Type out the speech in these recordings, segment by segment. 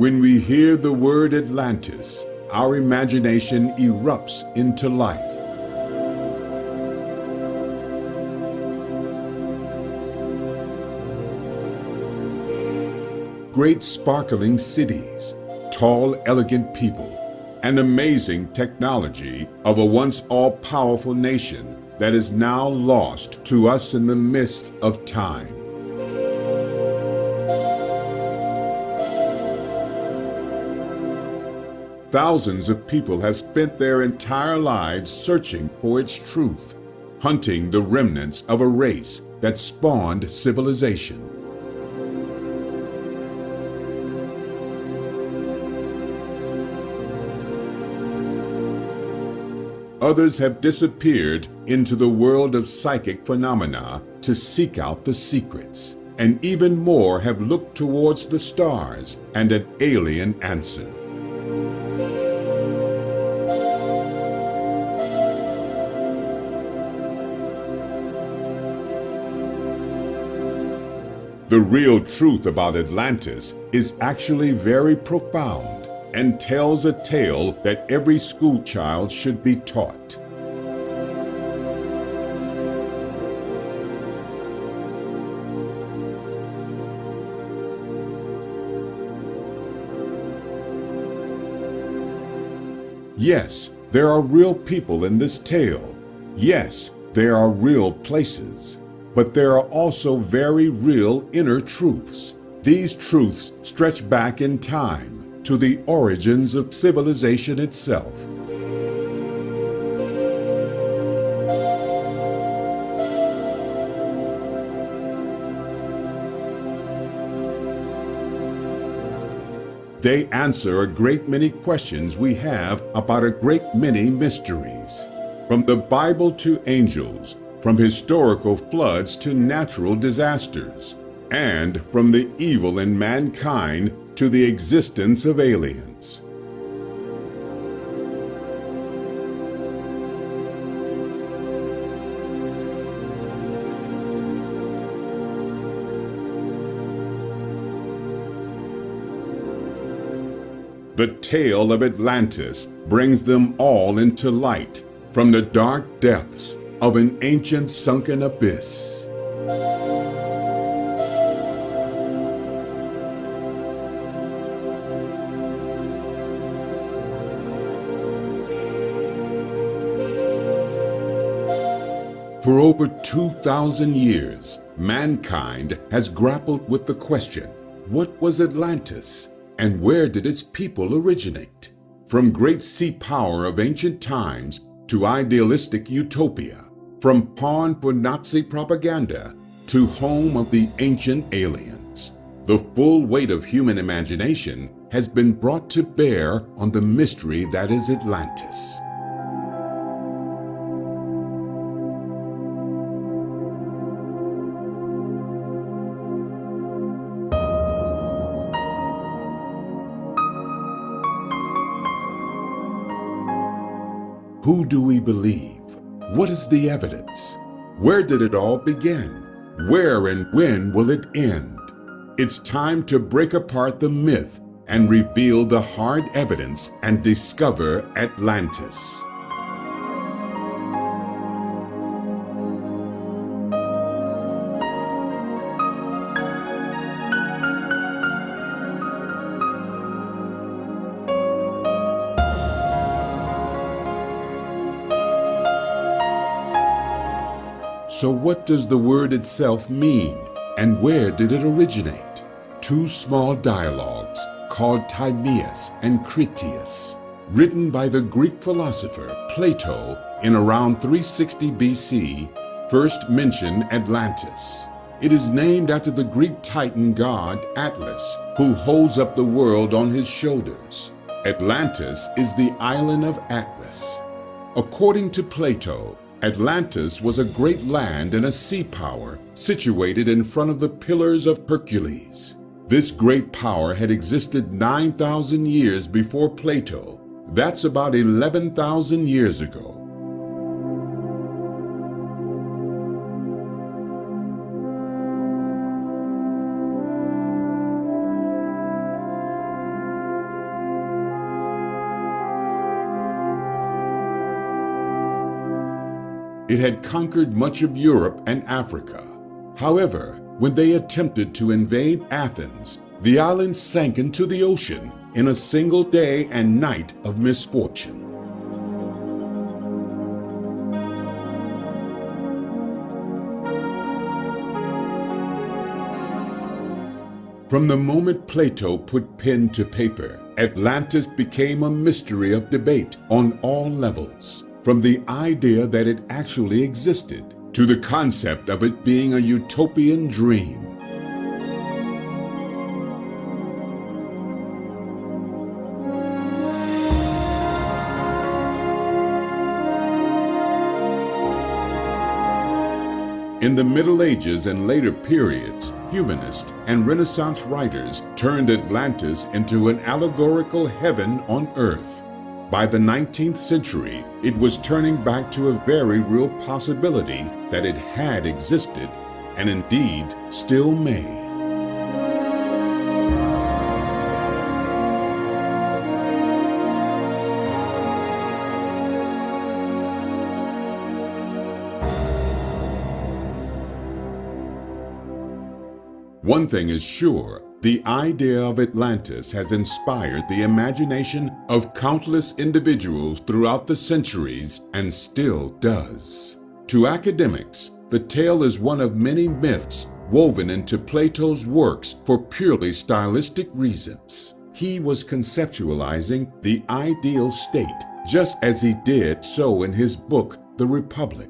When we hear the word Atlantis, our imagination erupts into life. Great sparkling cities, tall, elegant people, and amazing technology of a once all-powerful nation that is now lost to us in the mist of time. Thousands of people have spent their entire lives searching for its truth, hunting the remnants of a race that spawned civilization. Others have disappeared into the world of psychic phenomena to seek out the secrets, and even more have looked towards the stars and an alien answer. The real truth about Atlantis is actually very profound and tells a tale that every school child should be taught. Yes, there are real people in this tale. Yes, there are real places. But there are also very real inner truths. These truths stretch back in time to the origins of civilization itself. They answer a great many questions we have about a great many mysteries. From the Bible to angels, from historical floods to natural disasters, and from the evil in mankind to the existence of aliens. The tale of Atlantis brings them all into light from the dark depths of an ancient sunken abyss. For over 2,000 years, mankind has grappled with the question, what was Atlantis and where did its people originate? From great sea power of ancient times to idealistic utopia, from pawn for Nazi propaganda to home of the ancient aliens, the full weight of human imagination has been brought to bear on the mystery that is Atlantis. Who do we believe? What is the evidence? Where did it all begin? Where and when will it end? It's time to break apart the myth and reveal the hard evidence and discover Atlantis. So what does the word itself mean, and where did it originate? Two small dialogues called Timaeus and Critias, written by the Greek philosopher Plato in around 360 BC, first mention Atlantis. It is named after the Greek Titan god Atlas, who holds up the world on his shoulders. Atlantis is the island of Atlas. According to Plato, Atlantis was a great land and a sea power situated in front of the Pillars of Hercules. This great power had existed 9,000 years before Plato. That's about 11,000 years ago. It had conquered much of Europe and Africa. However, when they attempted to invade Athens, the island sank into the ocean in a single day and night of misfortune. From the moment Plato put pen to paper, Atlantis became a mystery of debate on all levels, from the idea that it actually existed to the concept of it being a utopian dream. In the Middle Ages and later periods, humanists and Renaissance writers turned Atlantis into an allegorical heaven on earth. By the 19th century, it was turning back to a very real possibility that it had existed, and indeed still may. One thing is sure, the idea of Atlantis has inspired the imagination of countless individuals throughout the centuries and still does. To academics, the tale is one of many myths woven into Plato's works for purely stylistic reasons. He was conceptualizing the ideal state, just as he did so in his book, The Republic.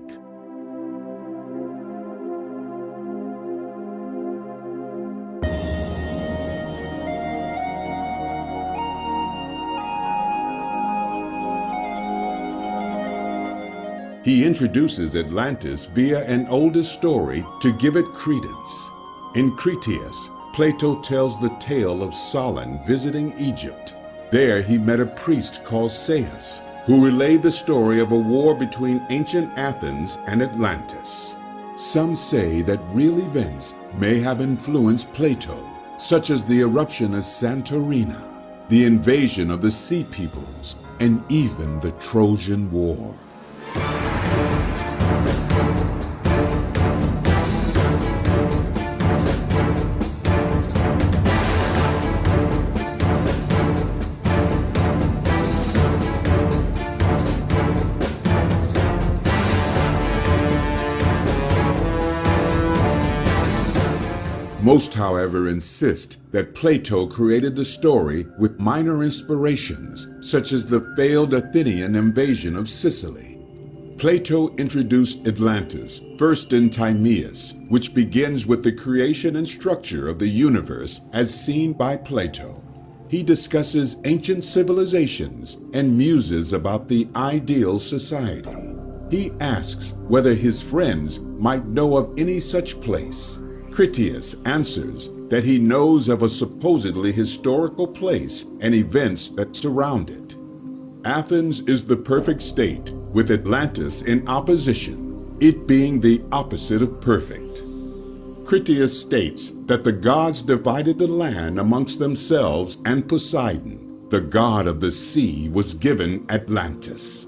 He introduces Atlantis via an older story to give it credence. In Critias, Plato tells the tale of Solon visiting Egypt. There he met a priest called Caius, who relayed the story of a war between ancient Athens and Atlantis. Some say that real events may have influenced Plato, such as the eruption of Santorini, the invasion of the Sea Peoples, and even the Trojan War. Most, however, insist that Plato created the story with minor inspirations, such as the failed Athenian invasion of Sicily. Plato introduced Atlantis, first in Timaeus, which begins with the creation and structure of the universe as seen by Plato. He discusses ancient civilizations and muses about the ideal society. He asks whether his friends might know of any such place. Critias answers that he knows of a supposedly historical place and events that surround it. Athens is the perfect state, with Atlantis in opposition, it being the opposite of perfect. Critias states that the gods divided the land amongst themselves, and Poseidon, the god of the sea, was given Atlantis.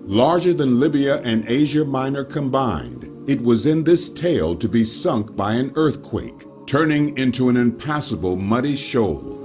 Larger than Libya and Asia Minor combined, it was in this tale to be sunk by an earthquake, turning into an impassable muddy shoal.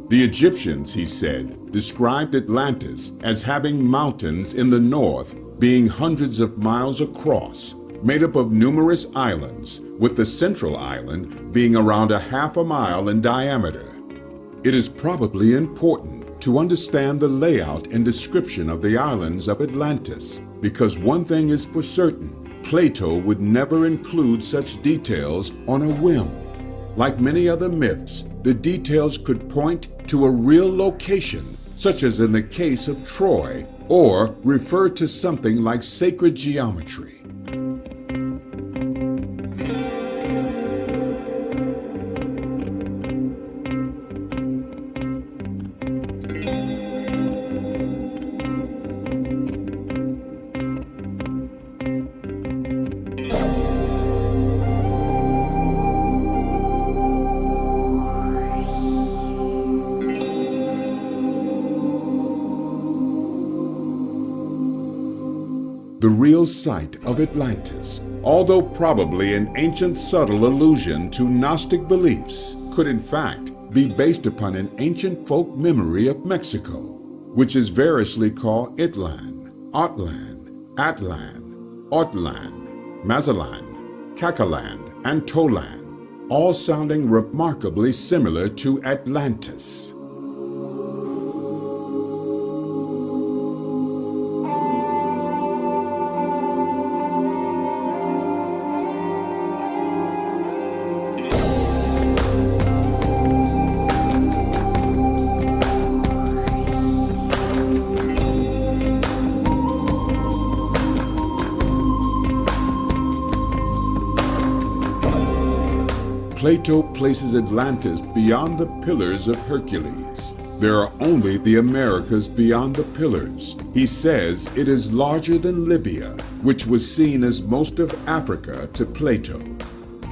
The Egyptians, he said, described Atlantis as having mountains in the north being hundreds of miles across, made up of numerous islands, with the central island being around a half a mile in diameter. It is probably important to understand the layout and description of the islands of Atlantis, because one thing is for certain, Plato would never include such details on a whim. Like many other myths, the details could point to a real location, such as in the case of Troy, or refer to something like sacred geometry. The real site of Atlantis, although probably an ancient subtle allusion to Gnostic beliefs, could in fact be based upon an ancient folk memory of Mexico, which is variously called Itlan, Otlan, Atlan, Otlan, Mazatlan, Cacaland, and Tolan, all sounding remarkably similar to Atlantis. Plato places Atlantis beyond the Pillars of Hercules. There are only the Americas beyond the Pillars. He says it is larger than Libya, which was seen as most of Africa to Plato.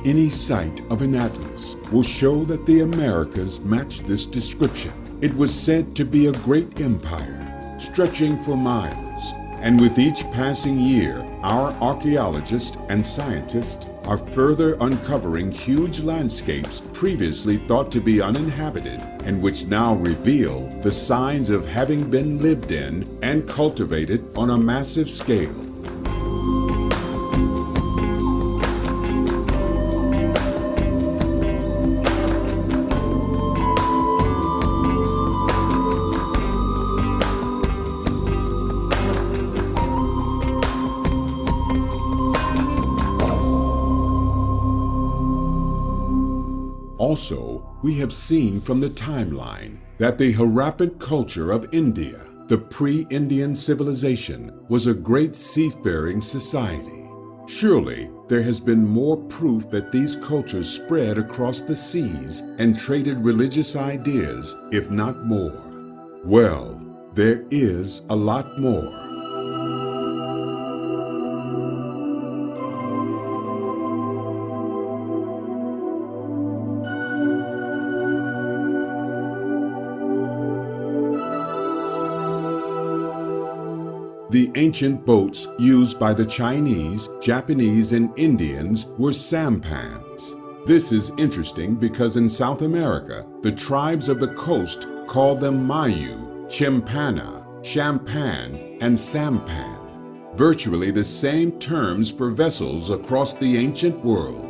Any site of an atlas will show that the Americas match this description. It was said to be a great empire, stretching for miles, and with each passing year, our archaeologists and scientists are further uncovering huge landscapes previously thought to be uninhabited and which now reveal the signs of having been lived in and cultivated on a massive scale. Also, we have seen from the timeline that the Harappan culture of India, the pre-Indian civilization, was a great seafaring society. Surely, there has been more proof that these cultures spread across the seas and traded religious ideas, if not more. Well, there is a lot more. The ancient boats used by the Chinese, Japanese, and Indians were sampans. This is interesting because in South America, the tribes of the coast called them Mayu, Chimpana, Champan, and Sampan, virtually the same terms for vessels across the ancient world.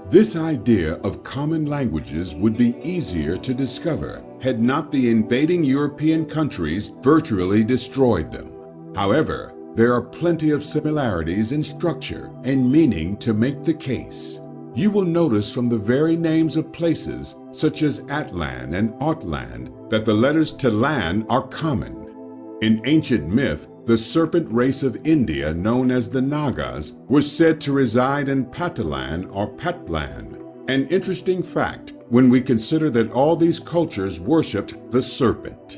This idea of common languages would be easier to discover had not the invading European countries virtually destroyed them. However, there are plenty of similarities in structure and meaning to make the case. You will notice from the very names of places, such as Atlan and Otlan, that the letters Talan are common. In ancient myth, the serpent race of India, known as the Nagas, was said to reside in Patalan or Patlan. An interesting fact when we consider that all these cultures worshipped the serpent.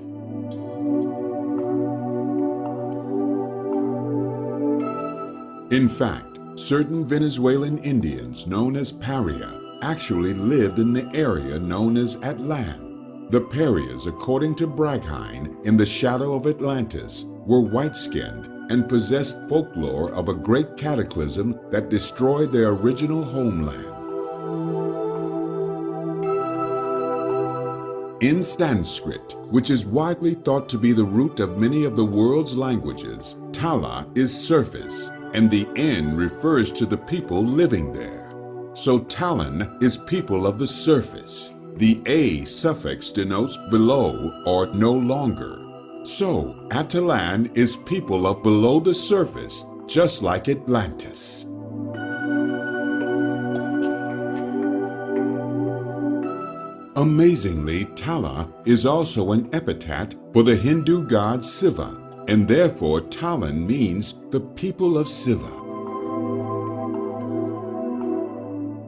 In fact, certain Venezuelan Indians known as Paria actually lived in the area known as Atlan. The Parias, according to Bragheim, in the shadow of Atlantis, were white-skinned and possessed folklore of a great cataclysm that destroyed their original homeland. In Sanskrit, which is widely thought to be the root of many of the world's languages, Tala is surface, and the N refers to the people living there. So Talan is people of the surface. The A suffix denotes below or no longer. So, Atalan is people of below the surface, just like Atlantis. Amazingly, Tala is also an epithet for the Hindu god Siva, and therefore Talan means the people of Siva.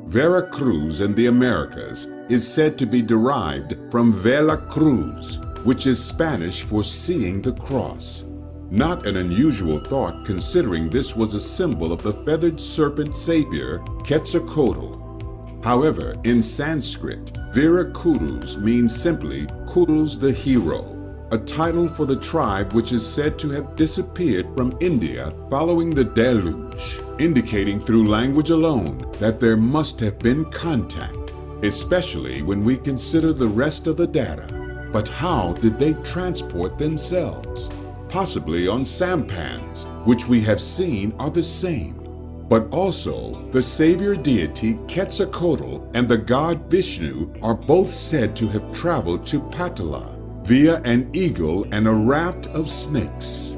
Veracruz in the Americas is said to be derived from Vela Cruz, which is Spanish for seeing the cross. Not an unusual thought, considering this was a symbol of the feathered serpent savior Quetzalcoatl. However, in Sanskrit, Veracruz means simply Kurus the hero, a title for the tribe which is said to have disappeared from India following the deluge, indicating through language alone that there must have been contact, especially when we consider the rest of the data. But how did they transport themselves? Possibly on sampans, which we have seen are the same. But also, the savior deity Quetzalcoatl and the god Vishnu are both said to have traveled to Patala via an eagle and a raft of snakes.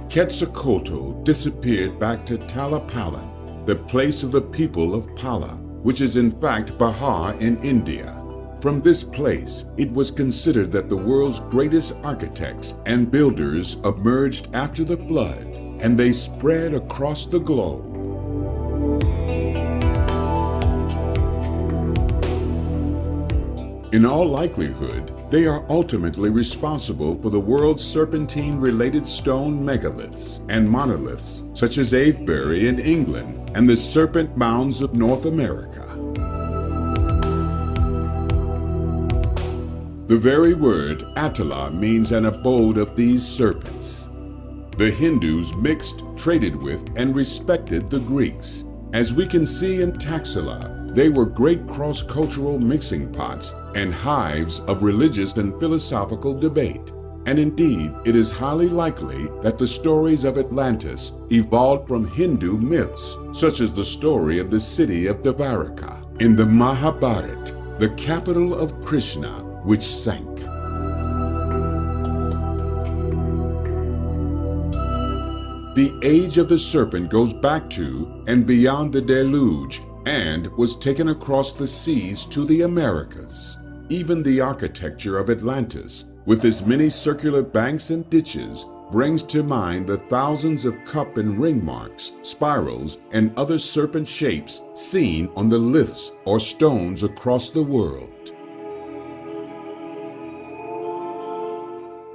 Quetzalcoatl disappeared back to Talapalan, the place of the people of Pala, which is in fact Bihar in India. From this place, it was considered that the world's greatest architects and builders emerged after the flood, and they spread across the globe. In all likelihood, they are ultimately responsible for the world's serpentine-related stone megaliths and monoliths, such as Avebury in England and the serpent mounds of North America. The very word Atala means an abode of these serpents. The Hindus mixed, traded with, and respected the Greeks. As we can see in Taxila, they were great cross-cultural mixing pots and hives of religious and philosophical debate. And indeed, it is highly likely that the stories of Atlantis evolved from Hindu myths, such as the story of the city of Dvaraka in the Mahabharata, the capital of Krishna, which sank. The age of the serpent goes back to and beyond the deluge, and was taken across the seas to the Americas. Even the architecture of Atlantis, with its many circular banks and ditches, brings to mind the thousands of cup and ring marks, spirals, and other serpent shapes seen on the liths or stones across the world.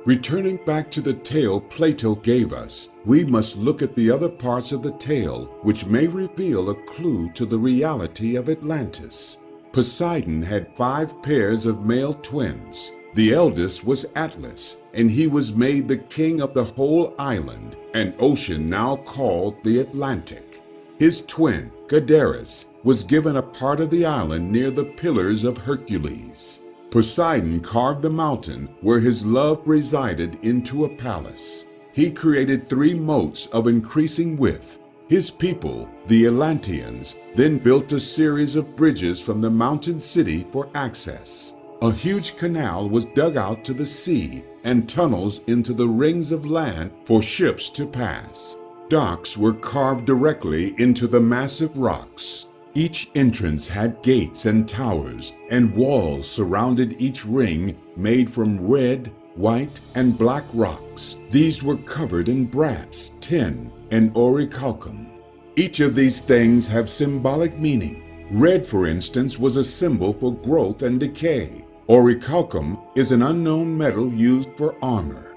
Returning back to the tale Plato gave us, we must look at the other parts of the tale which may reveal a clue to the reality of Atlantis. Poseidon had 5 pairs of male twins. The eldest was Atlas, and he was made the king of the whole island, an ocean now called the Atlantic. His twin, Gadara, was given a part of the island near the Pillars of Hercules. Poseidon carved the mountain where his love resided into a palace. He created 3 moats of increasing width. His people, the Atlanteans, then built a series of bridges from the mountain city for access. A huge canal was dug out to the sea and tunnels into the rings of land for ships to pass. Docks were carved directly into the massive rocks. Each entrance had gates and towers, and walls surrounded each ring made from red, white, and black rocks. These were covered in brass, tin, and orichalcum. Each of these things have symbolic meaning. Red, for instance, was a symbol for growth and decay. Orichalcum is an unknown metal used for armor.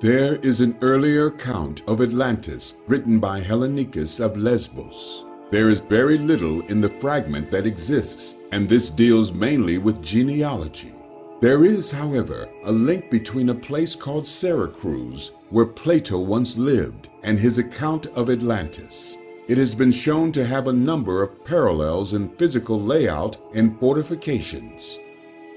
There is an earlier account of Atlantis written by Hellenicus of Lesbos. There is very little in the fragment that exists, and this deals mainly with genealogy. There is, however, a link between a place called Syracuse, where Plato once lived, and his account of Atlantis. It has been shown to have a number of parallels in physical layout and fortifications.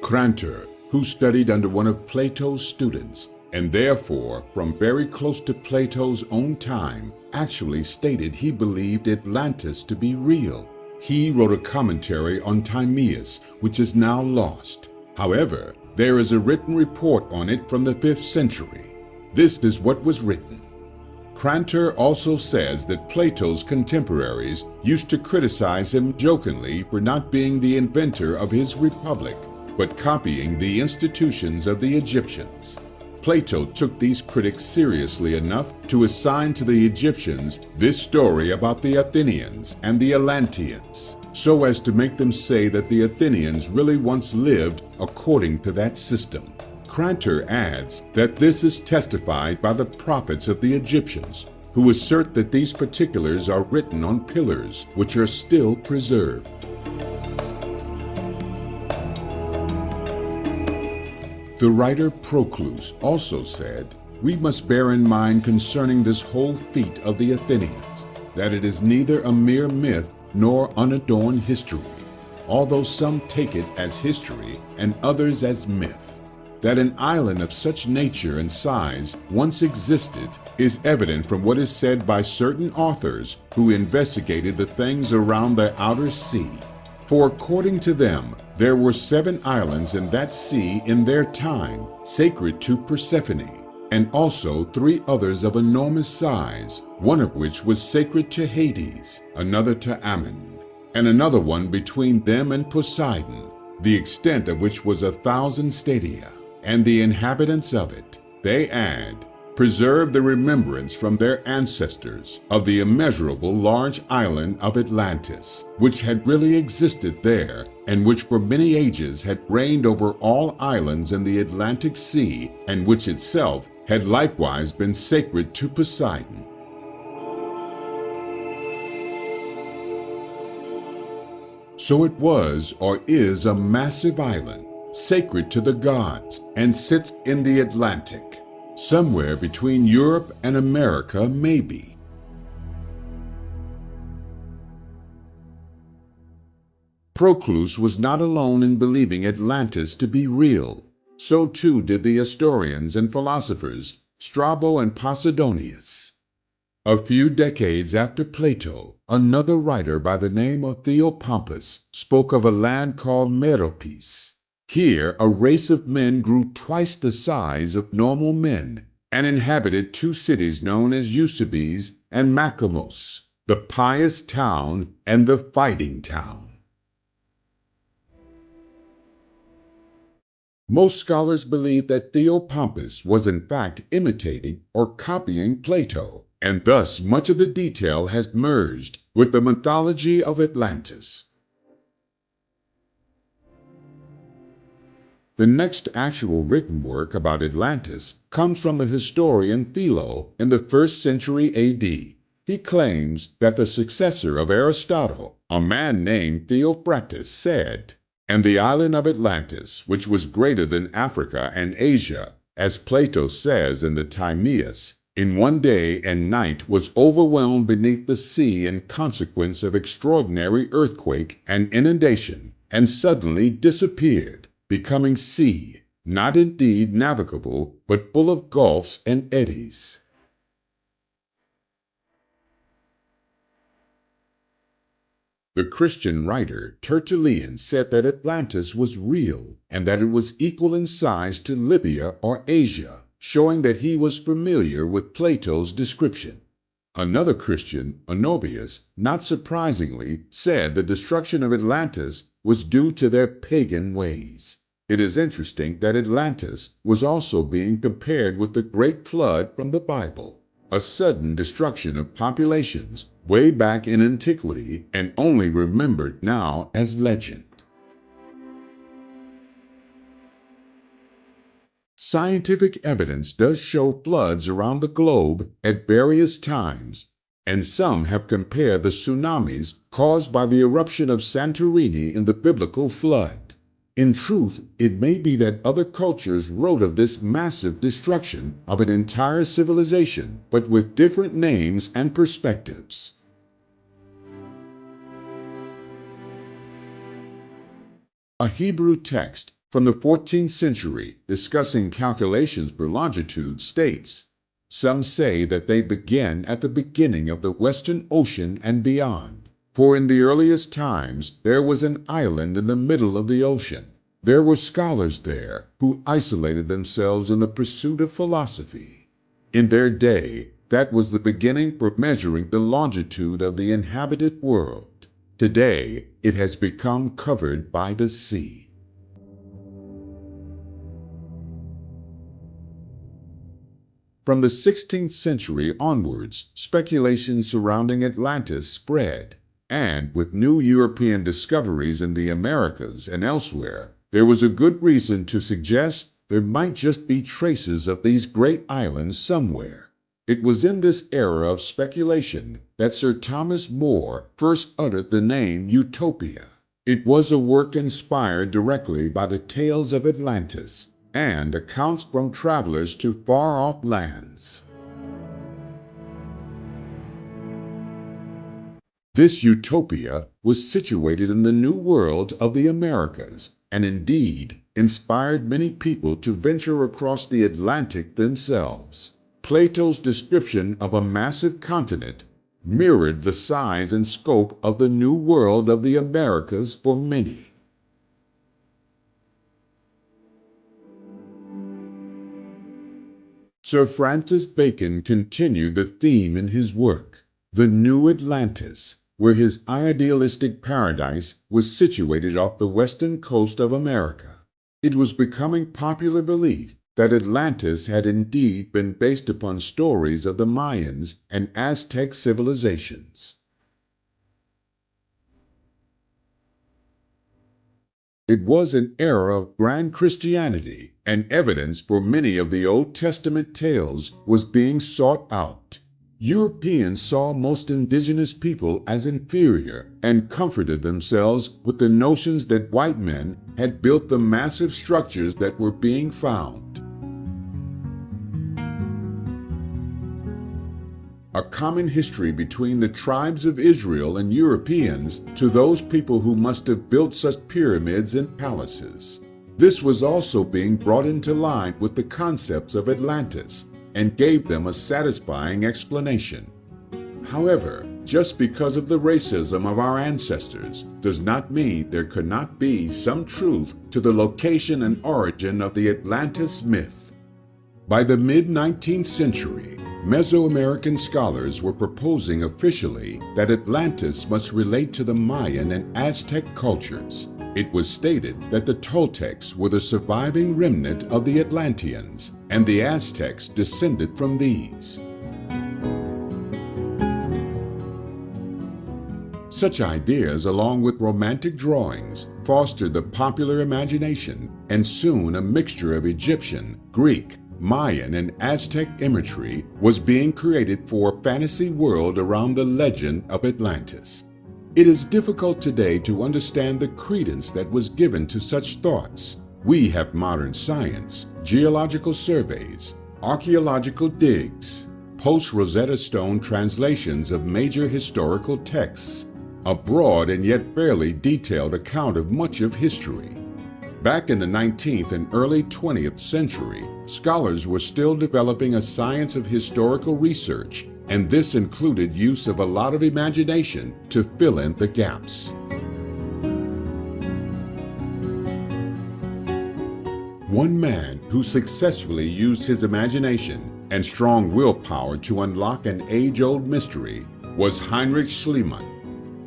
Crantor, who studied under one of Plato's students, and therefore from very close to Plato's own time, actually stated he believed Atlantis to be real. He wrote a commentary on Timaeus, which is now lost. However, there is a written report on it from the 5th century. This is what was written. Crantor also says that Plato's contemporaries used to criticize him jokingly for not being the inventor of his republic, but copying the institutions of the Egyptians. Plato took these critics seriously enough to assign to the Egyptians this story about the Athenians and the Atlanteans, so as to make them say that the Athenians really once lived according to that system. Crantor adds that this is testified by the prophets of the Egyptians, who assert that these particulars are written on pillars which are still preserved. The writer Proclus also said, "We must bear in mind concerning this whole feat of the Athenians, that it is neither a mere myth nor unadorned history, although some take it as history and others as myth. That an island of such nature and size once existed is evident from what is said by certain authors who investigated the things around the outer sea. For according to them, there were 7 islands in that sea in their time, sacred to Persephone, and also 3 others of enormous size, one of which was sacred to Hades, another to Ammon, and another one between them and Poseidon, the extent of which was 1,000 stadia, and the inhabitants of it, they add, preserve the remembrance from their ancestors of the immeasurable large island of Atlantis, which had really existed there, and which for many ages had reigned over all islands in the Atlantic Sea, and which itself had likewise been sacred to Poseidon." So it was or is a massive island, sacred to the gods, and sits in the Atlantic. Somewhere between Europe and America, maybe. Proclus was not alone in believing Atlantis to be real. So too did the historians and philosophers Strabo and Posidonius. A few decades after Plato, another writer by the name of Theopompus spoke of a land called Meropes. Here a race of men grew twice the size of normal men and inhabited 2 cities known as Eusebes and Macamos, the pious town and the fighting town. Most scholars believe that Theopompus was in fact imitating or copying Plato, and thus much of the detail has merged with the mythology of Atlantis. The next actual written work about Atlantis comes from the historian Philo in the 1st century AD. He claims that the successor of Aristotle, a man named Theophrastus, said, "And the island of Atlantis, which was greater than Africa and Asia, as Plato says in the Timaeus, in one day and night was overwhelmed beneath the sea in consequence of extraordinary earthquake and inundation, and suddenly disappeared, becoming sea, not indeed navigable, but full of gulfs and eddies." The Christian writer Tertullian said that Atlantis was real and that it was equal in size to Libya or Asia, showing that he was familiar with Plato's description. Another Christian, Onobius, not surprisingly, said the destruction of Atlantis was due to their pagan ways. It is interesting that Atlantis was also being compared with the Great Flood from the Bible, a sudden destruction of populations way back in antiquity and only remembered now as legend. Scientific evidence does show floods around the globe at various times, and some have compared the tsunamis caused by the eruption of Santorini in the biblical flood. In truth, it may be that other cultures wrote of this massive destruction of an entire civilization, but with different names and perspectives. A Hebrew text from the 14th century discussing calculations for longitude states, "Some say that they begin at the beginning of the Western Ocean and beyond. For in the earliest times there was an island in the middle of the ocean. There were scholars there who isolated themselves in the pursuit of philosophy. In their day, that was the beginning for measuring the longitude of the inhabited world. Today, it has become covered by the sea. From the 16th century onwards, speculation surrounding Atlantis spread, and with new European discoveries in the Americas and elsewhere, there was a good reason to suggest there might just be traces of these great islands somewhere. It was in this era of speculation that Sir Thomas More first uttered the name Utopia. It was a work inspired directly by the tales of Atlantis and accounts from travelers to far-off lands. This utopia was situated in the New World of the Americas, and indeed inspired many people to venture across the Atlantic themselves. Plato's description of a massive continent mirrored the size and scope of the New World of the Americas for many. Sir Francis Bacon continued the theme in his work, The New Atlantis, where his idealistic paradise was situated off the western coast of America. It was becoming popular belief that Atlantis had indeed been based upon stories of the Mayans and Aztec civilizations. It was an era of grand Christianity, and evidence for many of the Old Testament tales was being sought out. Europeans saw most indigenous people as inferior and comforted themselves with the notions that white men had built the massive structures that were being found. A common history between the tribes of Israel and Europeans to those people who must have built such pyramids and palaces. This was also being brought into line with the concepts of Atlantis and gave them a satisfying explanation. However, just because of the racism of our ancestors does not mean there could not be some truth to the location and origin of the Atlantis myth. By the mid-19th century, Mesoamerican scholars were proposing officially that Atlantis must relate to the Mayan and Aztec cultures. It was stated that the Toltecs were the surviving remnant of the Atlanteans, and the Aztecs descended from these. Such ideas, along with romantic drawings, fostered the popular imagination, and soon a mixture of Egyptian, Greek, Mayan, and Aztec imagery was being created for a fantasy world around the legend of Atlantis. It is difficult today to understand the credence that was given to such thoughts. We have modern science, geological surveys, archaeological digs, post-Rosetta Stone translations of major historical texts, a broad and yet fairly detailed account of much of history. Back in the 19th and early 20th century, scholars were still developing a science of historical research, and this included use of a lot of imagination to fill in the gaps. One man who successfully used his imagination and strong willpower to unlock an age-old mystery was Heinrich Schliemann.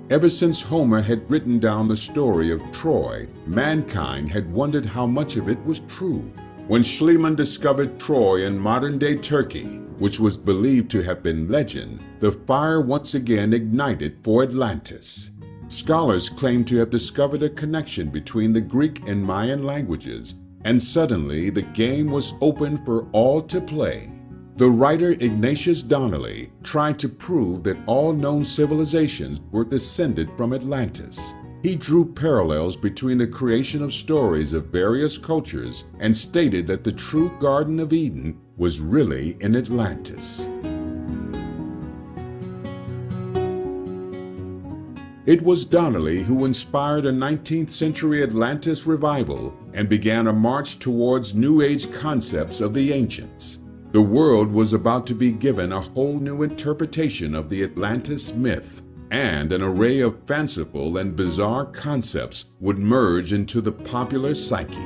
Ever since Homer had written down the story of Troy, mankind had wondered how much of it was true. When Schliemann discovered Troy in modern-day Turkey, which was believed to have been legend, the fire once again ignited for Atlantis. Scholars claim to have discovered a connection between the Greek and Mayan languages, and suddenly the game was open for all to play. The writer Ignatius Donnelly tried to prove that all known civilizations were descended from Atlantis. He drew parallels between the creation of stories of various cultures and stated that the true Garden of Eden was really in Atlantis. It was Donnelly who inspired a 19th century Atlantis revival and began a march towards New Age concepts of the ancients. The world was about to be given a whole new interpretation of the Atlantis myth. and an array of fanciful and bizarre concepts would merge into the popular psyche.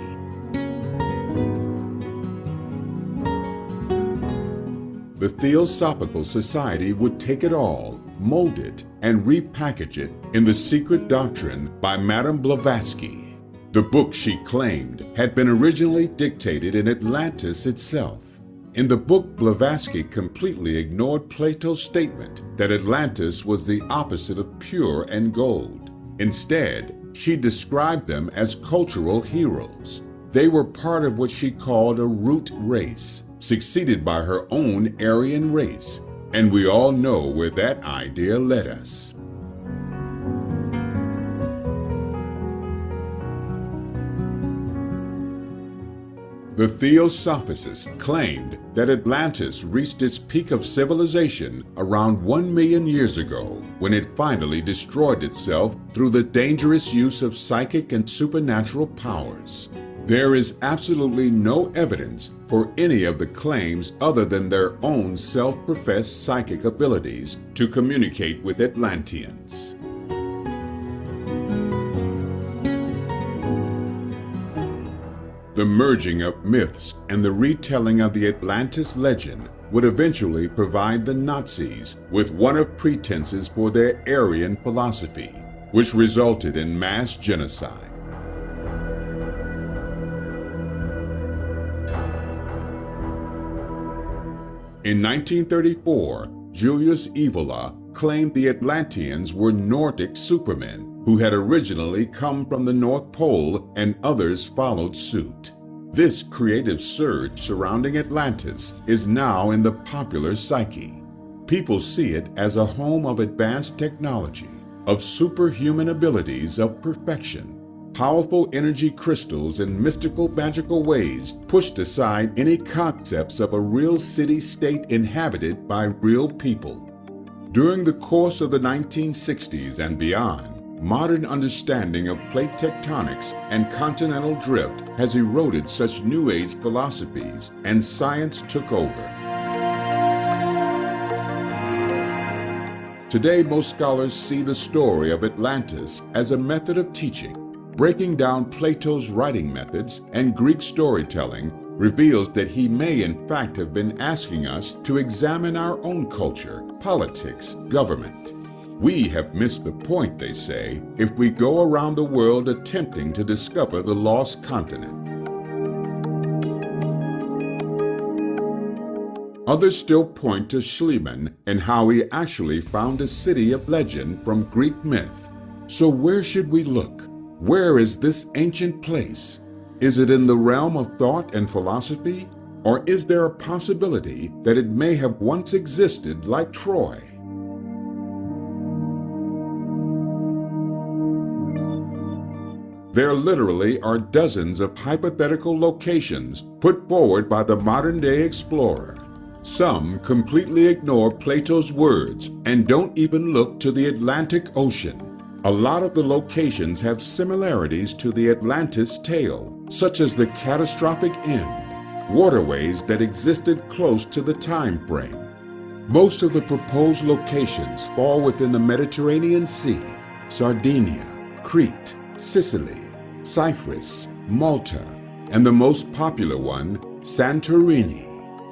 The Theosophical Society would take it all, mold it, and repackage it in The Secret Doctrine by Madame Blavatsky. The book, she claimed, had been originally dictated in Atlantis itself. In the book, Blavatsky completely ignored Plato's statement that Atlantis was the opposite of pure and gold. Instead, she described them as cultural heroes. They were part of what she called a root race, succeeded by her own Aryan race, and we all know where that idea led us. The Theosophists claimed that Atlantis reached its peak of civilization around 1 million years ago, when it finally destroyed itself through the dangerous use of psychic and supernatural powers. There is absolutely no evidence for any of the claims other than their own self-professed psychic abilities to communicate with Atlanteans. The merging of myths and the retelling of the Atlantis legend would eventually provide the Nazis with one of pretenses for their Aryan philosophy, which resulted in mass genocide. In 1934, Julius Evola claimed the Atlanteans were Nordic supermen who had originally come from the North Pole, and others followed suit. This creative surge surrounding Atlantis is now in the popular psyche. People see it as a home of advanced technology, of superhuman abilities of perfection. Powerful energy crystals and mystical magical ways pushed aside any concepts of a real city-state inhabited by real people. During the course of the 1960s and beyond, modern understanding of plate tectonics and continental drift has eroded such New Age philosophies, and science took over. Today, most scholars see the story of Atlantis as a method of teaching. Breaking down Plato's writing methods and Greek storytelling reveals that he may in fact have been asking us to examine our own culture, politics, government. We have missed the point, they say, if we go around the world attempting to discover the lost continent. Others still point to Schliemann and how he actually found a city of legend from Greek myth. So where should we look? Where is this ancient place? Is it in the realm of thought and philosophy? Or is there a possibility that it may have once existed like Troy? There literally are dozens of hypothetical locations put forward by the modern-day explorer. Some completely ignore Plato's words and don't even look to the Atlantic Ocean. A lot of the locations have similarities to the Atlantis tale, such as the catastrophic end, waterways that existed close to the time frame. Most of the proposed locations fall within the Mediterranean Sea: Sardinia, Crete, Sicily, Cyprus, Malta, and the most popular one, Santorini.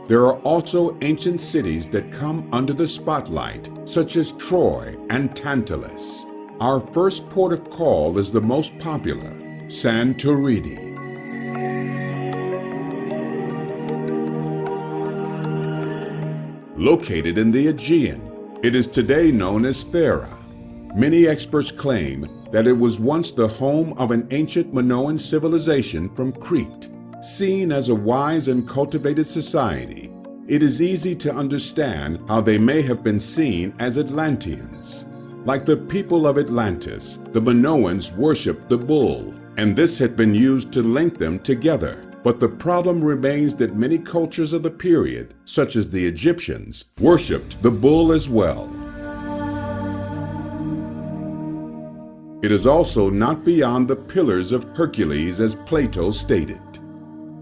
There are also ancient cities that come under the spotlight, such as Troy and Tantalus. Our first port of call is the most popular, Santorini. Located in the Aegean, it is today known as Thera. Many experts claim that it was once the home of an ancient Minoan civilization from Crete. Seen as a wise and cultivated society, it is easy to understand how they may have been seen as Atlanteans. Like the people of Atlantis, the Minoans worshipped the bull, and this had been used to link them together. But the problem remains that many cultures of the period, such as the Egyptians, worshipped the bull as well. It is also not beyond the Pillars of Hercules, as Plato stated.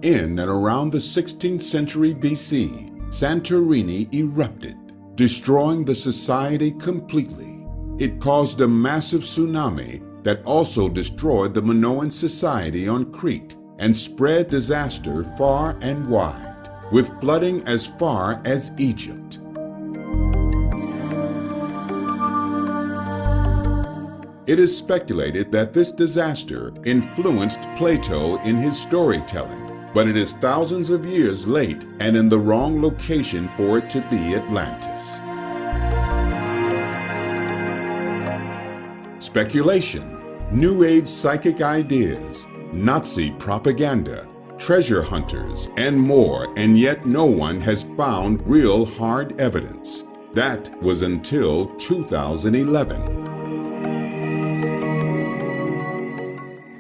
In and around the 16th century BC, Santorini erupted, destroying the society completely. It caused a massive tsunami that also destroyed the Minoan society on Crete and spread disaster far and wide, with flooding as far as Egypt. It is speculated that this disaster influenced Plato in his storytelling, but it is thousands of years late and in the wrong location for it to be Atlantis. Speculation, New Age psychic ideas, Nazi propaganda, treasure hunters, and more, and yet no one has found real hard evidence. That was until 2011.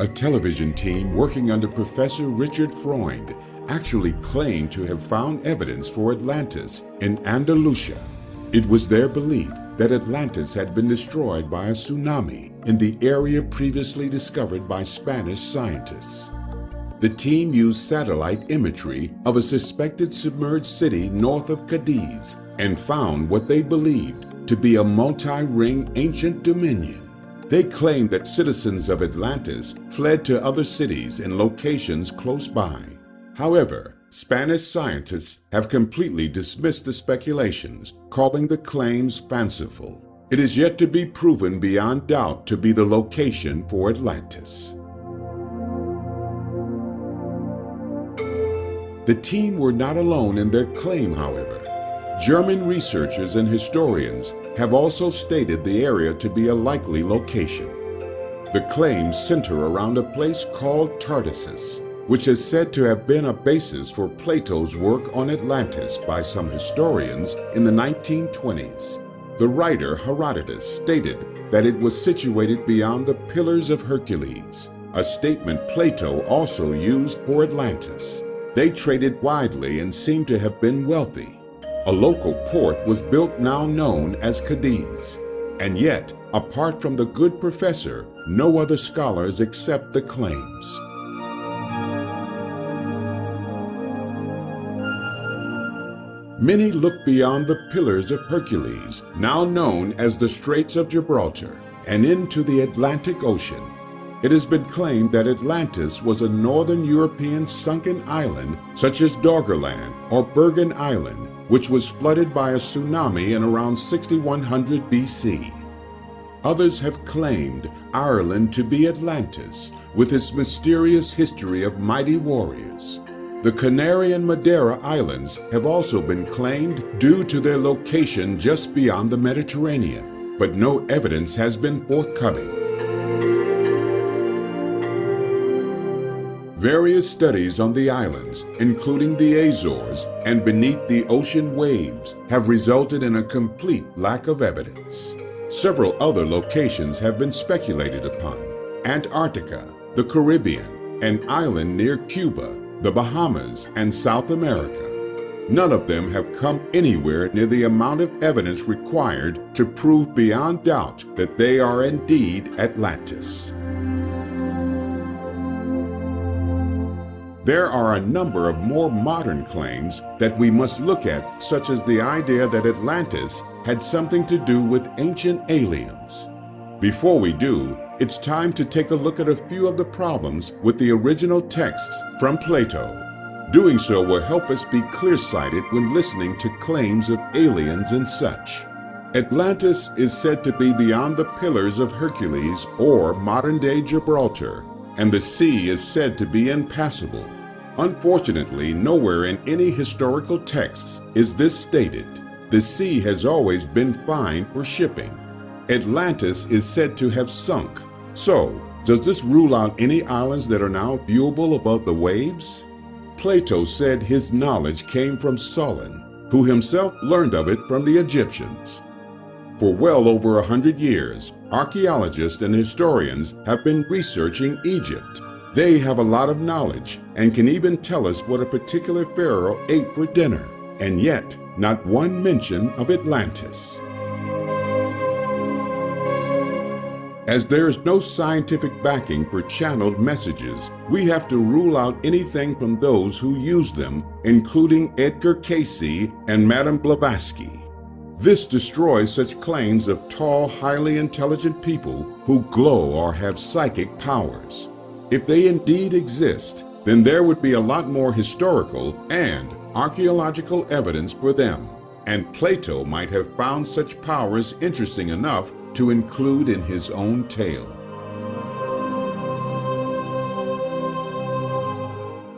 A television team working under Professor Richard Freund actually claimed to have found evidence for Atlantis in Andalusia. It was their belief that Atlantis had been destroyed by a tsunami in the area previously discovered by Spanish scientists. The team used satellite imagery of a suspected submerged city north of Cadiz and found what they believed to be a multi-ring ancient dominion. They claimed that citizens of Atlantis fled to other cities in locations close by. However, Spanish scientists have completely dismissed the speculations, calling the claims fanciful. It is yet to be proven beyond doubt to be the location for Atlantis. The team were not alone in their claim, however. German researchers and historians have also stated the area to be a likely location. The claims center around a place called Tartessus, which is said to have been a basis for Plato's work on Atlantis by some historians in the 1920s. The writer Herodotus stated that it was situated beyond the Pillars of Hercules, a statement Plato also used for Atlantis. They traded widely and seemed to have been wealthy. A local port was built now known as Cadiz, and yet, apart from the good professor, no other scholars accept the claims. Many look beyond the Pillars of Hercules, now known as the Straits of Gibraltar, and into the Atlantic Ocean. It has been claimed that Atlantis was a northern European sunken island such as Doggerland or Bergen Island, which was flooded by a tsunami in around 6100 BC. Others have claimed Ireland to be Atlantis, with its mysterious history of mighty warriors. The Canary and Madeira Islands have also been claimed due to their location just beyond the Mediterranean, but no evidence has been forthcoming. Various studies on the islands, including the Azores and beneath the ocean waves, have resulted in a complete lack of evidence. Several other locations have been speculated upon: Antarctica, the Caribbean, an island near Cuba, the Bahamas, and South America. None of them have come anywhere near the amount of evidence required to prove beyond doubt that they are indeed Atlantis. There are a number of more modern claims that we must look at, such as the idea that Atlantis had something to do with ancient aliens. Before we do, it's time to take a look at a few of the problems with the original texts from Plato. Doing so will help us be clear-sighted when listening to claims of aliens and such. Atlantis is said to be beyond the Pillars of Hercules or modern-day Gibraltar, and the sea is said to be impassable. Unfortunately, nowhere in any historical texts is this stated. The sea has always been fine for shipping. Atlantis is said to have sunk. So, does this rule out any islands that are now viewable above the waves? Plato said his knowledge came from Solon, who himself learned of it from the Egyptians. For well over 100 years, archaeologists and historians have been researching Egypt. They have a lot of knowledge and can even tell us what a particular pharaoh ate for dinner, and yet not one mention of Atlantis. As there is no scientific backing for channeled messages, we have to rule out anything from those who use them, including Edgar Cayce and Madame Blavatsky. This destroys such claims of tall, highly intelligent people who glow or have psychic powers. If they indeed exist, then there would be a lot more historical and archaeological evidence for them, and Plato might have found such powers interesting enough to include in his own tale.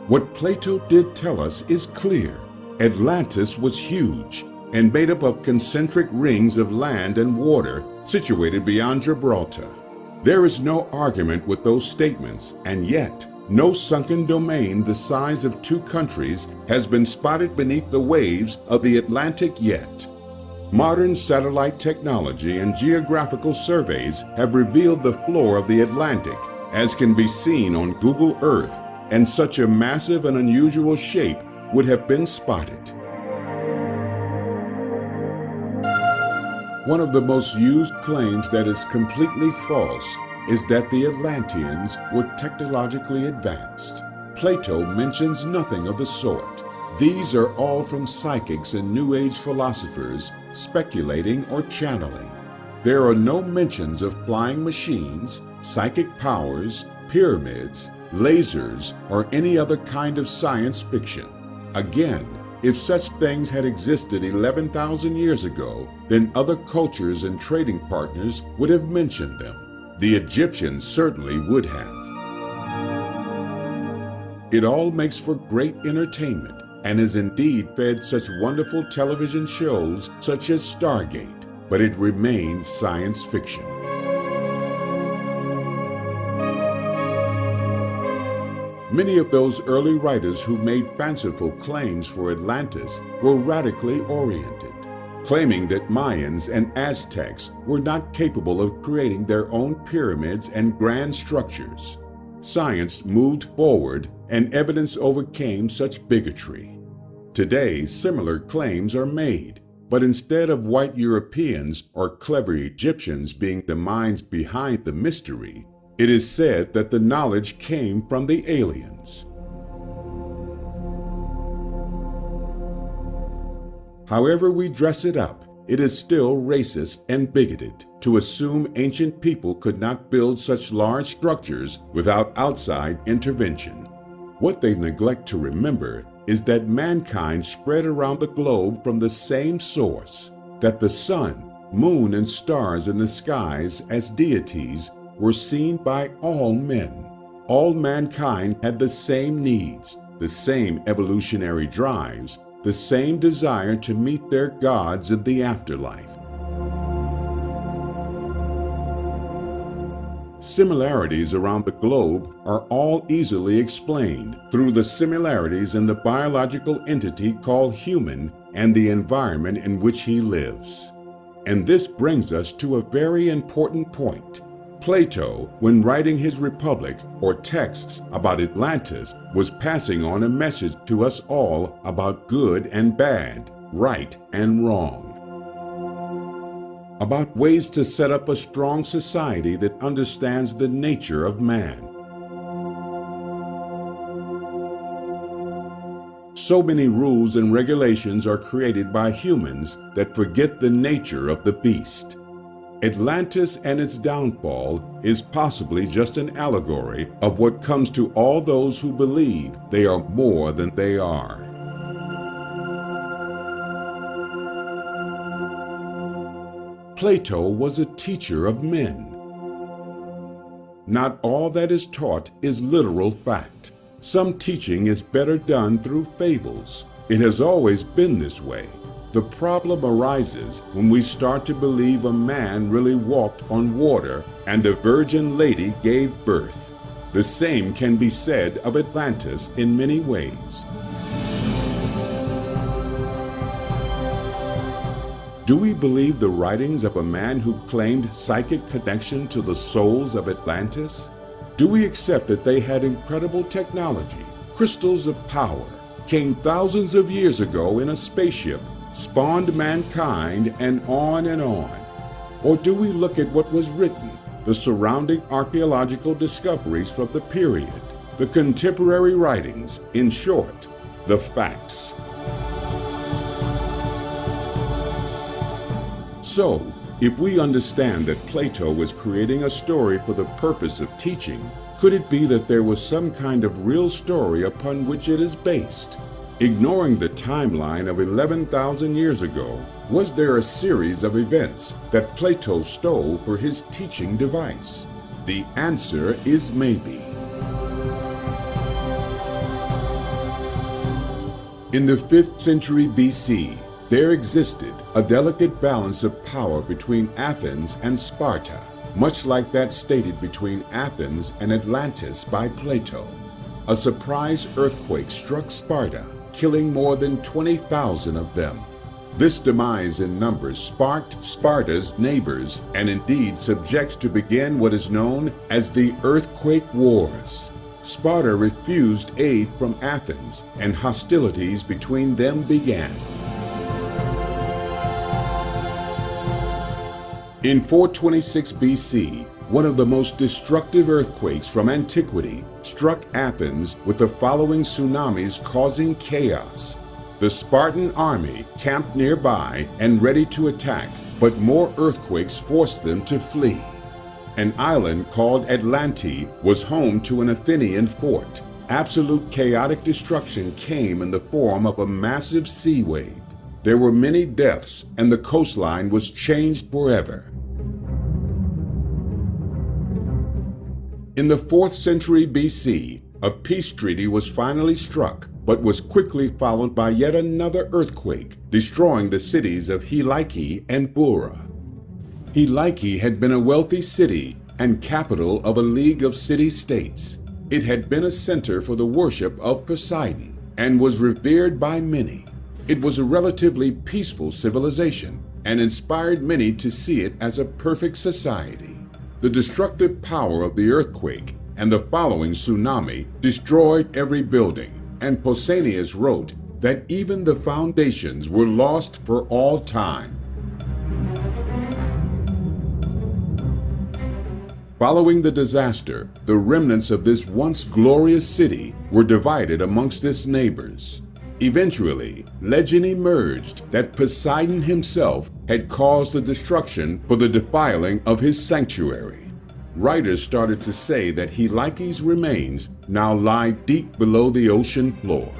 What Plato did tell us is clear. Atlantis was huge and made up of concentric rings of land and water situated beyond Gibraltar. There is no argument with those statements, and yet no sunken domain the size of 2 countries has been spotted beneath the waves of the Atlantic yet. Modern satellite technology and geographical surveys have revealed the floor of the Atlantic, as can be seen on Google Earth, and such a massive and unusual shape would have been spotted. One of the most used claims that is completely false is that the Atlanteans were technologically advanced. Plato mentions nothing of the sort. These are all from psychics and New Age philosophers speculating or channeling. There are no mentions of flying machines, psychic powers, pyramids, lasers, or any other kind of science fiction. Again, if such things had existed 11,000 years ago, then other cultures and trading partners would have mentioned them. The Egyptians certainly would have. It all makes for great entertainment and has indeed fed such wonderful television shows such as Stargate, but it remains science fiction. Many of those early writers who made fanciful claims for Atlantis were radically oriented, claiming that Mayans and Aztecs were not capable of creating their own pyramids and grand structures. Science moved forward and evidence overcame such bigotry. Today, similar claims are made, but instead of white Europeans or clever Egyptians being the minds behind the mystery, it is said that the knowledge came from the aliens. However we dress it up, it is still racist and bigoted to assume ancient people could not build such large structures without outside intervention. What they neglect to remember is that mankind spread around the globe from the same source, that the sun, moon, and stars in the skies as deities were seen by all men. All mankind had the same needs, the same evolutionary drives, the same desire to meet their gods in the afterlife. Similarities around the globe are all easily explained through the similarities in the biological entity called human and the environment in which he lives. And this brings us to a very important point. Plato, when writing his Republic or texts about Atlantis, was passing on a message to us all about good and bad, right and wrong, about ways to set up a strong society that understands the nature of man. So many rules and regulations are created by humans that forget the nature of the beast. Atlantis and its downfall is possibly just an allegory of what comes to all those who believe they are more than they are. Plato was a teacher of men. Not all that is taught is literal fact. Some teaching is better done through fables. It has always been this way. The problem arises when we start to believe a man really walked on water and a virgin lady gave birth. The same can be said of Atlantis in many ways. Do we believe the writings of a man who claimed psychic connection to the souls of Atlantis? Do we accept that they had incredible technology, crystals of power, came thousands of years ago in a spaceship, spawned mankind, and on and on? Or do we look at what was written, the surrounding archaeological discoveries from the period, the contemporary writings, in short, the facts? So, if we understand that Plato was creating a story for the purpose of teaching, could it be that there was some kind of real story upon which it is based? Ignoring the timeline of 11,000 years ago, was there a series of events that Plato stole for his teaching device? The answer is maybe. In the 5th century BC, there existed a delicate balance of power between Athens and Sparta, much like that stated between Athens and Atlantis by Plato. A surprise earthquake struck Sparta, killing more than 20,000 of them. This demise in numbers sparked Sparta's neighbors and indeed subjects to begin what is known as the Earthquake Wars. Sparta refused aid from Athens, and hostilities between them began. In 426 BC, one of the most destructive earthquakes from antiquity struck Athens with the following tsunamis causing chaos. The Spartan army camped nearby and ready to attack, but more earthquakes forced them to flee. An island called Atlantis was home to an Athenian fort. Absolute chaotic destruction came in the form of a massive sea wave. There were many deaths, and the coastline was changed forever. In the 4th century BC, a peace treaty was finally struck, but was quickly followed by yet another earthquake, destroying the cities of Helike and Bura. Helike had been a wealthy city and capital of a league of city-states. It had been a center for the worship of Poseidon and was revered by many. It was a relatively peaceful civilization and inspired many to see it as a perfect society. The destructive power of the earthquake and the following tsunami destroyed every building, and Pausanias wrote that even the foundations were lost for all time. Following the disaster, the remnants of this once glorious city were divided amongst its neighbors. Eventually, legend emerged that Poseidon himself had caused the destruction for the defiling of his sanctuary. Writers started to say that Helike's remains now lie deep below the ocean floor.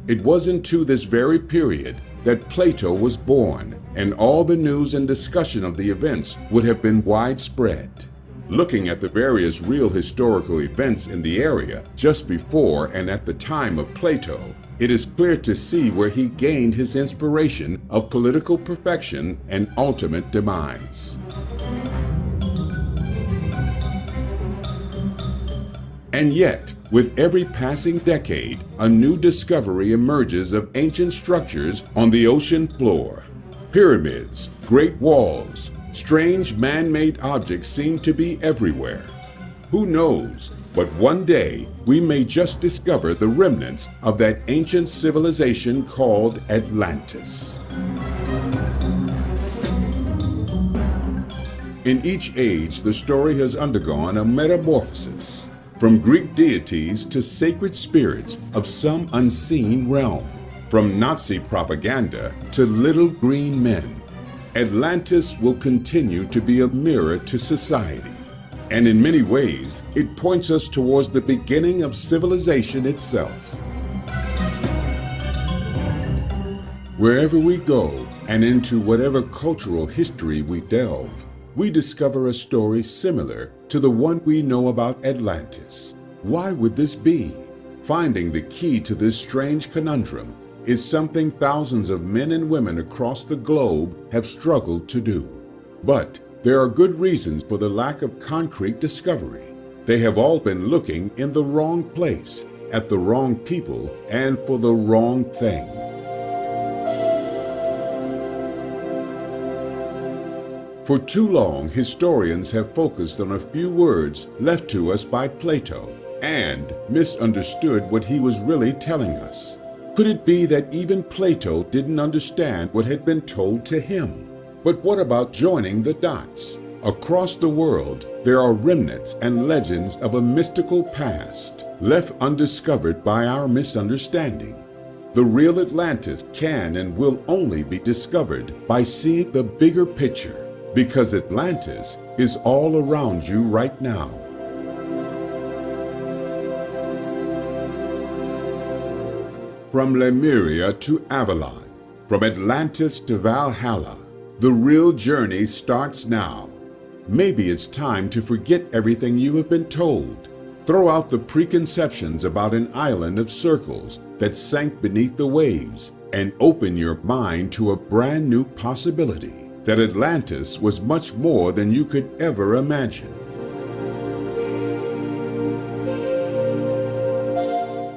It was into this very period that Plato was born, and all the news and discussion of the events would have been widespread. Looking at the various real historical events in the area just before and at the time of Plato, it is clear to see where he gained his inspiration of political perfection and ultimate demise. And yet, with every passing decade, a new discovery emerges of ancient structures on the ocean floor. Pyramids, great walls, strange man-made objects seem to be everywhere. Who knows, but one day we may just discover the remnants of that ancient civilization called Atlantis. In each age, the story has undergone a metamorphosis, from Greek deities to sacred spirits of some unseen realm, from Nazi propaganda to little green men. Atlantis will continue to be a mirror to society, and in many ways, it points us towards the beginning of civilization itself. Wherever we go, and into whatever cultural history we delve, we discover a story similar to the one we know about Atlantis. Why would this be? Finding the key to this strange conundrum is something thousands of men and women across the globe have struggled to do. But there are good reasons for the lack of concrete discovery. They have all been looking in the wrong place, at the wrong people, and for the wrong thing. For too long, historians have focused on a few words left to us by Plato and misunderstood what he was really telling us. Could it be that even Plato didn't understand what had been told to him? But what about joining the dots? Across the world, there are remnants and legends of a mystical past left undiscovered by our misunderstanding. The real Atlantis can and will only be discovered by seeing the bigger picture, because Atlantis is all around you right now. From Lemuria to Avalon, from Atlantis to Valhalla, the real journey starts now. Maybe it's time to forget everything you have been told. Throw out the preconceptions about an island of circles that sank beneath the waves and open your mind to a brand new possibility, that Atlantis was much more than you could ever imagine.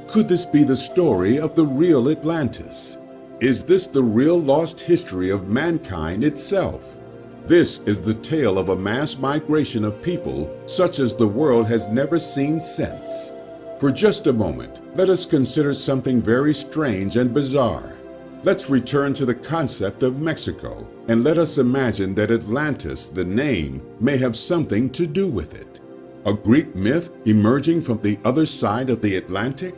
Could this be the story of the real Atlantis? Is this the real lost history of mankind itself? This is the tale of a mass migration of people such as the world has never seen since. For just a moment, let us consider something very strange and bizarre. Let's return to the concept of Mexico, and let us imagine that Atlantis, the name, may have something to do with it. A Greek myth emerging from the other side of the Atlantic?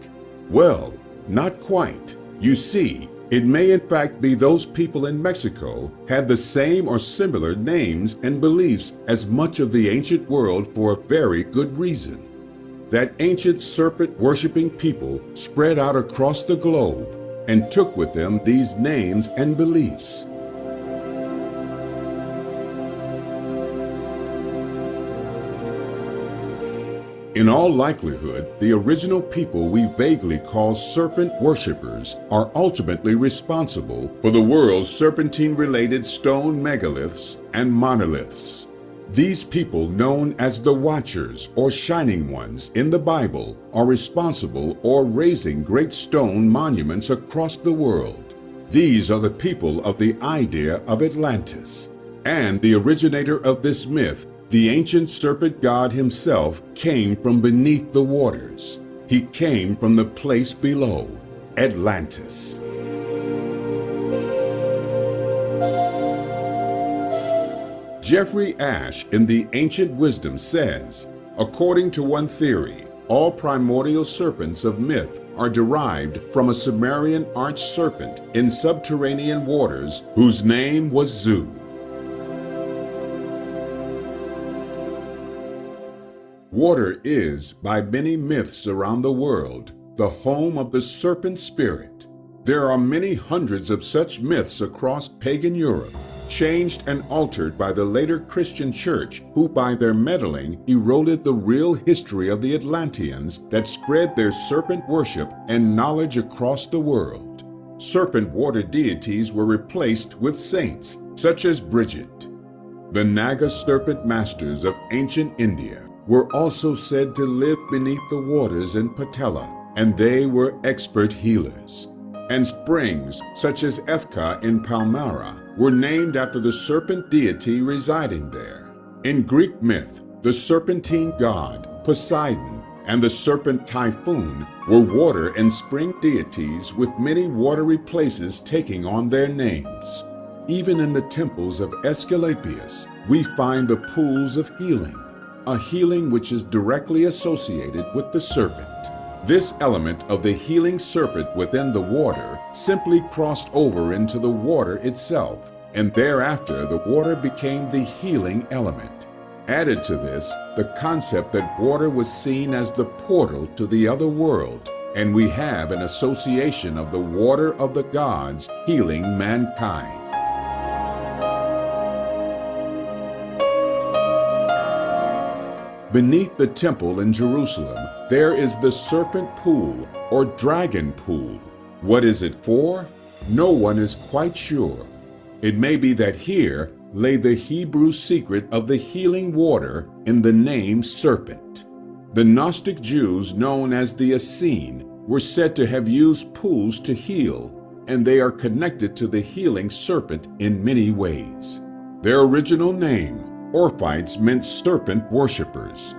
Well, not quite. You see, it may in fact be those people in Mexico had the same or similar names and beliefs as much of the ancient world for a very good reason. That ancient serpent-worshipping people spread out across the globe and took with them these names and beliefs. In all likelihood, the original people we vaguely call serpent worshippers are ultimately responsible for the world's serpentine-related stone megaliths and monoliths. These people, known as the Watchers or Shining Ones in the Bible, are responsible or raising great stone monuments across the world. These are the people of the idea of Atlantis. And the originator of this myth, the ancient serpent god himself, came from beneath the waters. He came from the place below, Atlantis. Jeffrey Ashe in The Ancient Wisdom says, according to one theory, all primordial serpents of myth are derived from a Sumerian arch-serpent in subterranean waters whose name was Zu. Water is, by many myths around the world, the home of the serpent spirit. There are many hundreds of such myths across pagan Europe, changed and altered by the later Christian church, who by their meddling eroded the real history of the Atlanteans that spread their serpent worship and knowledge across the world. Serpent water deities were replaced with saints, such as Bridget. The Naga serpent masters of ancient India were also said to live beneath the waters in Patala, and they were expert healers. And springs, such as Efka in Palmyra, were named after the serpent deity residing there. In Greek myth, the serpentine god, Poseidon, and the serpent Typhoon were water and spring deities with many watery places taking on their names. Even in the temples of Aesculapius, we find the pools of healing, a healing which is directly associated with the serpent. This element of the healing serpent within the water simply crossed over into the water itself, and thereafter the water became the healing element. Added to this, the concept that water was seen as the portal to the other world, and we have an association of the water of the gods healing mankind. Beneath the temple in Jerusalem, there is the serpent pool or dragon pool. What is it for? No one is quite sure. It may be that here lay the Hebrew secret of the healing water in the name serpent. The Gnostic Jews, known as the Essene, were said to have used pools to heal, and they are connected to the healing serpent in many ways. Their original name, Orphites, meant serpent worshippers.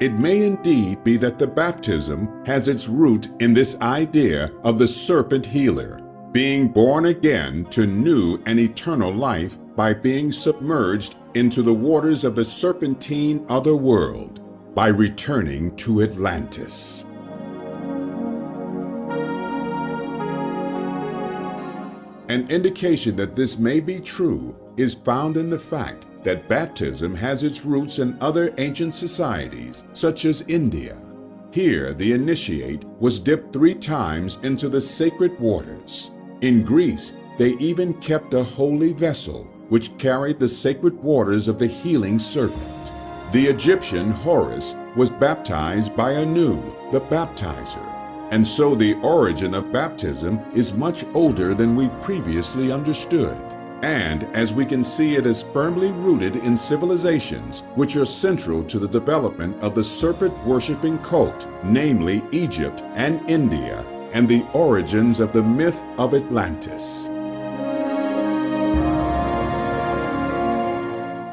It may indeed be that the baptism has its root in this idea of the serpent healer, being born again to new and eternal life by being submerged into the waters of the serpentine other world. by returning to Atlantis. An indication that this may be true is found in the fact that baptism has its roots in other ancient societies, such as India. Here, the initiate was dipped 3 times into the sacred waters. In Greece, they even kept a holy vessel, which carried the sacred waters of the healing serpent. The Egyptian Horus was baptized by Anu, the baptizer. And so the origin of baptism is much older than we previously understood. And as we can see, it is firmly rooted in civilizations which are central to the development of the serpent-worshipping cult, namely Egypt and India, and the origins of the myth of Atlantis.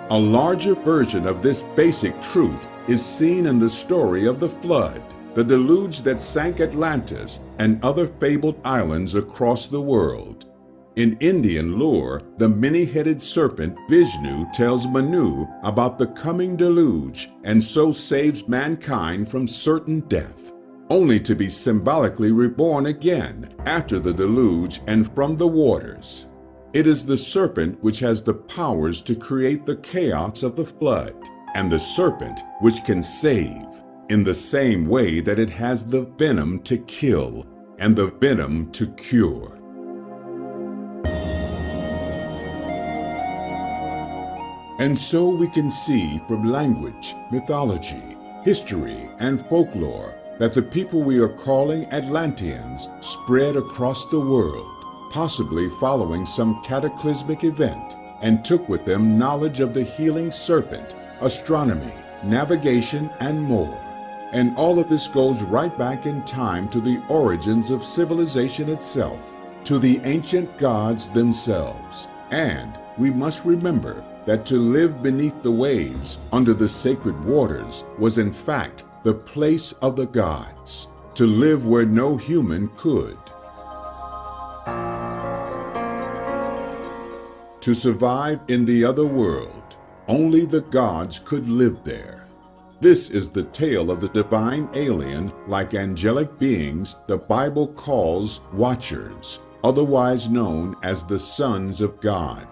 A larger version of this basic truth is seen in the story of the flood, the deluge that sank Atlantis and other fabled islands across the world. In Indian lore, the many-headed serpent Vishnu tells Manu about the coming deluge and so saves mankind from certain death, only to be symbolically reborn again after the deluge and from the waters. It is the serpent which has the powers to create the chaos of the flood, and the serpent which can save, in the same way that it has the venom to kill and the venom to cure. And so we can see from language, mythology, history, and folklore that the people we are calling Atlanteans spread across the world, possibly following some cataclysmic event, and took with them knowledge of the healing serpent, astronomy, navigation, and more. And all of this goes right back in time to the origins of civilization itself, to the ancient gods themselves. And we must remember that to live beneath the waves under the sacred waters was in fact the place of the gods, to live where no human could. To survive in the other world, only the gods could live there. This is the tale of the divine alien like angelic beings the Bible calls Watchers, otherwise known as the sons of God.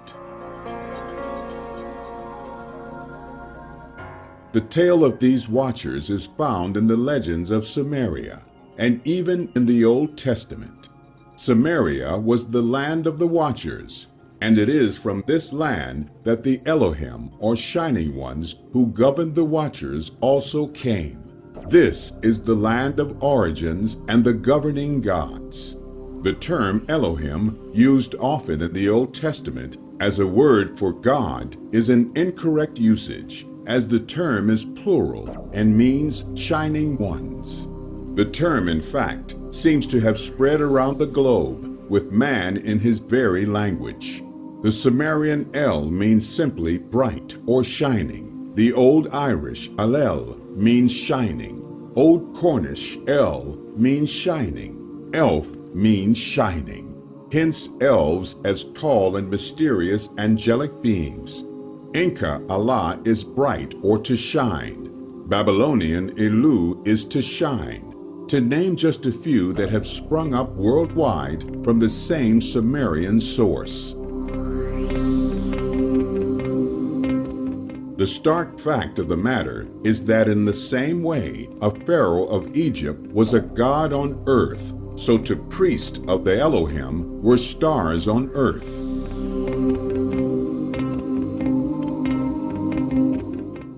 The tale of these Watchers is found in the legends of Samaria, and even in the Old Testament. Samaria was the land of the Watchers, and it is from this land that the Elohim, or Shining Ones, who governed the Watchers, also came. This is the land of origins and the governing gods. The term Elohim, used often in the Old Testament as a word for God, is an incorrect usage, as the term is plural and means shining ones. The term, in fact, seems to have spread around the globe, with man in his very language. The Sumerian El means simply bright or shining. The Old Irish Alel means shining. Old Cornish El means shining. Elf means shining. Hence elves as tall and mysterious angelic beings. Inca Allah is bright or to shine. Babylonian Elu is to shine, to name just a few that have sprung up worldwide from the same Sumerian source. The stark fact of the matter is that in the same way a pharaoh of Egypt was a god on earth, so to priests of the Elohim were stars on earth.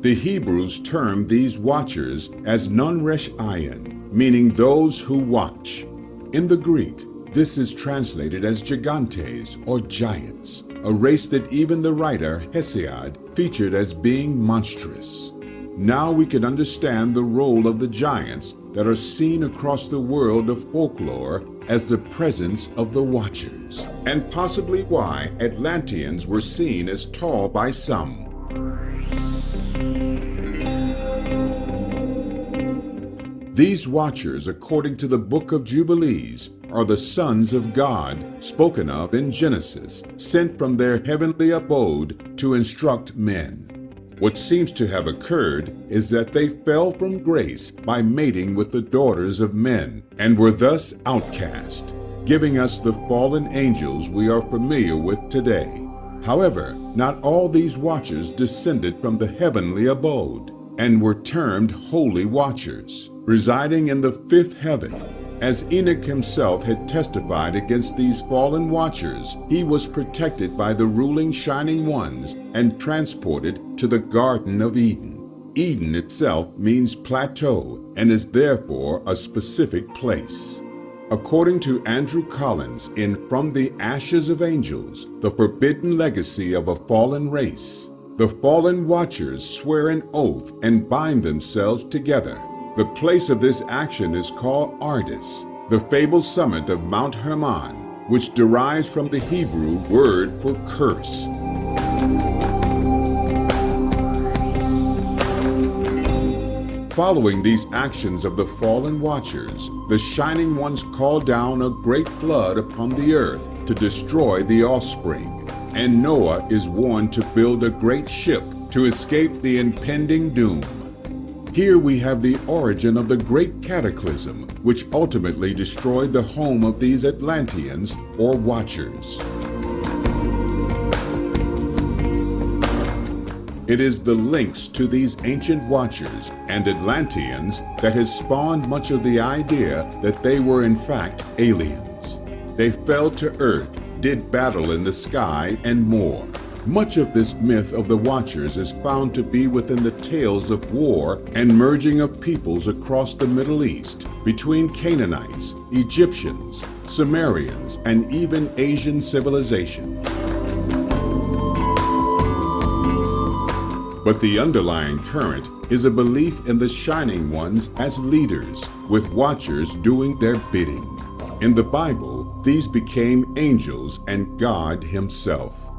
The Hebrews termed these watchers as non-resh ayin, meaning those who watch. In the Greek, this is translated as gigantes, or giants, a race that even the writer Hesiod featured as being monstrous. Now we can understand the role of the giants that are seen across the world of folklore as the presence of the Watchers, and possibly why Atlanteans were seen as tall by some. These Watchers, according to the Book of Jubilees, are the sons of God spoken of in Genesis, sent from their heavenly abode to instruct men. What seems to have occurred is that they fell from grace by mating with the daughters of men and were thus outcast, giving us the fallen angels we are familiar with today. However, not all these watchers descended from the heavenly abode and were termed holy watchers, residing in the fifth heaven. As Enoch himself had testified against these fallen watchers, he was protected by the ruling shining ones and transported to the Garden of Eden. Eden itself means plateau and is therefore a specific place. According to Andrew Collins in From the Ashes of Angels, the forbidden legacy of a fallen race, the fallen watchers swear an oath and bind themselves together. The place of this action is called Ardis, the fabled summit of Mount Hermon, which derives from the Hebrew word for curse. Following these actions of the fallen watchers, the Shining Ones call down a great flood upon the earth to destroy the offspring, and Noah is warned to build a great ship to escape the impending doom. Here we have the origin of the great cataclysm, which ultimately destroyed the home of these Atlanteans, or Watchers. It is the links to these ancient Watchers and Atlanteans that has spawned much of the idea that they were in fact aliens. They fell to earth, did battle in the sky, and more. Much of this myth of the Watchers is found to be within the tales of war and merging of peoples across the Middle East between Canaanites, Egyptians, Sumerians, and even Asian civilizations. But the underlying current is a belief in the Shining Ones as leaders, with Watchers doing their bidding. In the Bible, these became angels and God Himself.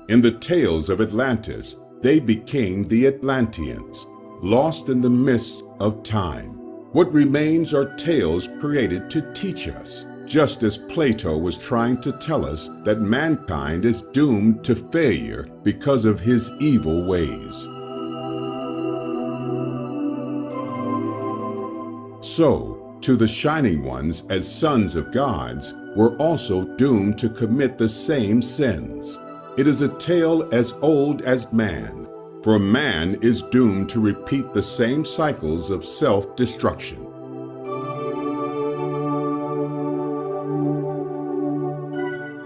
In the tales of Atlantis, they became the Atlanteans, lost in the mists of time. What remains are tales created to teach us, just as Plato was trying to tell us that mankind is doomed to failure because of his evil ways. So, to the Shining Ones as sons of gods, were also doomed to commit the same sins. It is a tale as old as man, for man is doomed to repeat the same cycles of self-destruction.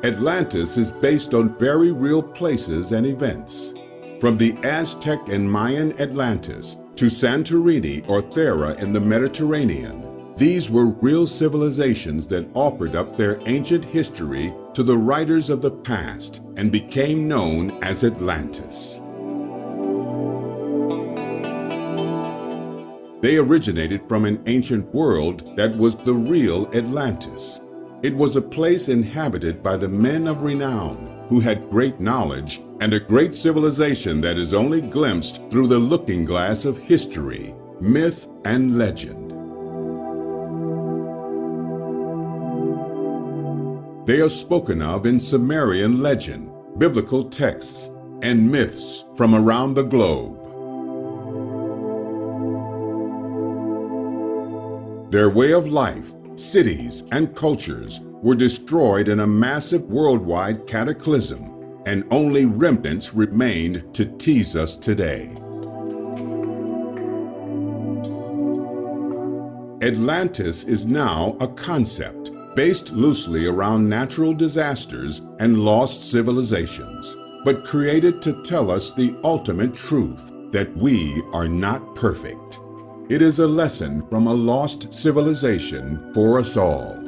Atlantis is based on very real places and events. From the Aztec and Mayan Atlantis to Santorini or Thera in the Mediterranean, these were real civilizations that offered up their ancient history to the writers of the past and became known as Atlantis. They originated from an ancient world that was the real Atlantis. It was a place inhabited by the men of renown who had great knowledge and a great civilization that is only glimpsed through the looking glass of history, myth, and legend. They are spoken of in Sumerian legend, biblical texts, and myths from around the globe. Their way of life, cities, and cultures were destroyed in a massive worldwide cataclysm, and only remnants remained to tease us today. Atlantis is now a concept based loosely around natural disasters and lost civilizations, but created to tell us the ultimate truth, that we are not perfect. It is a lesson from a lost civilization for us all.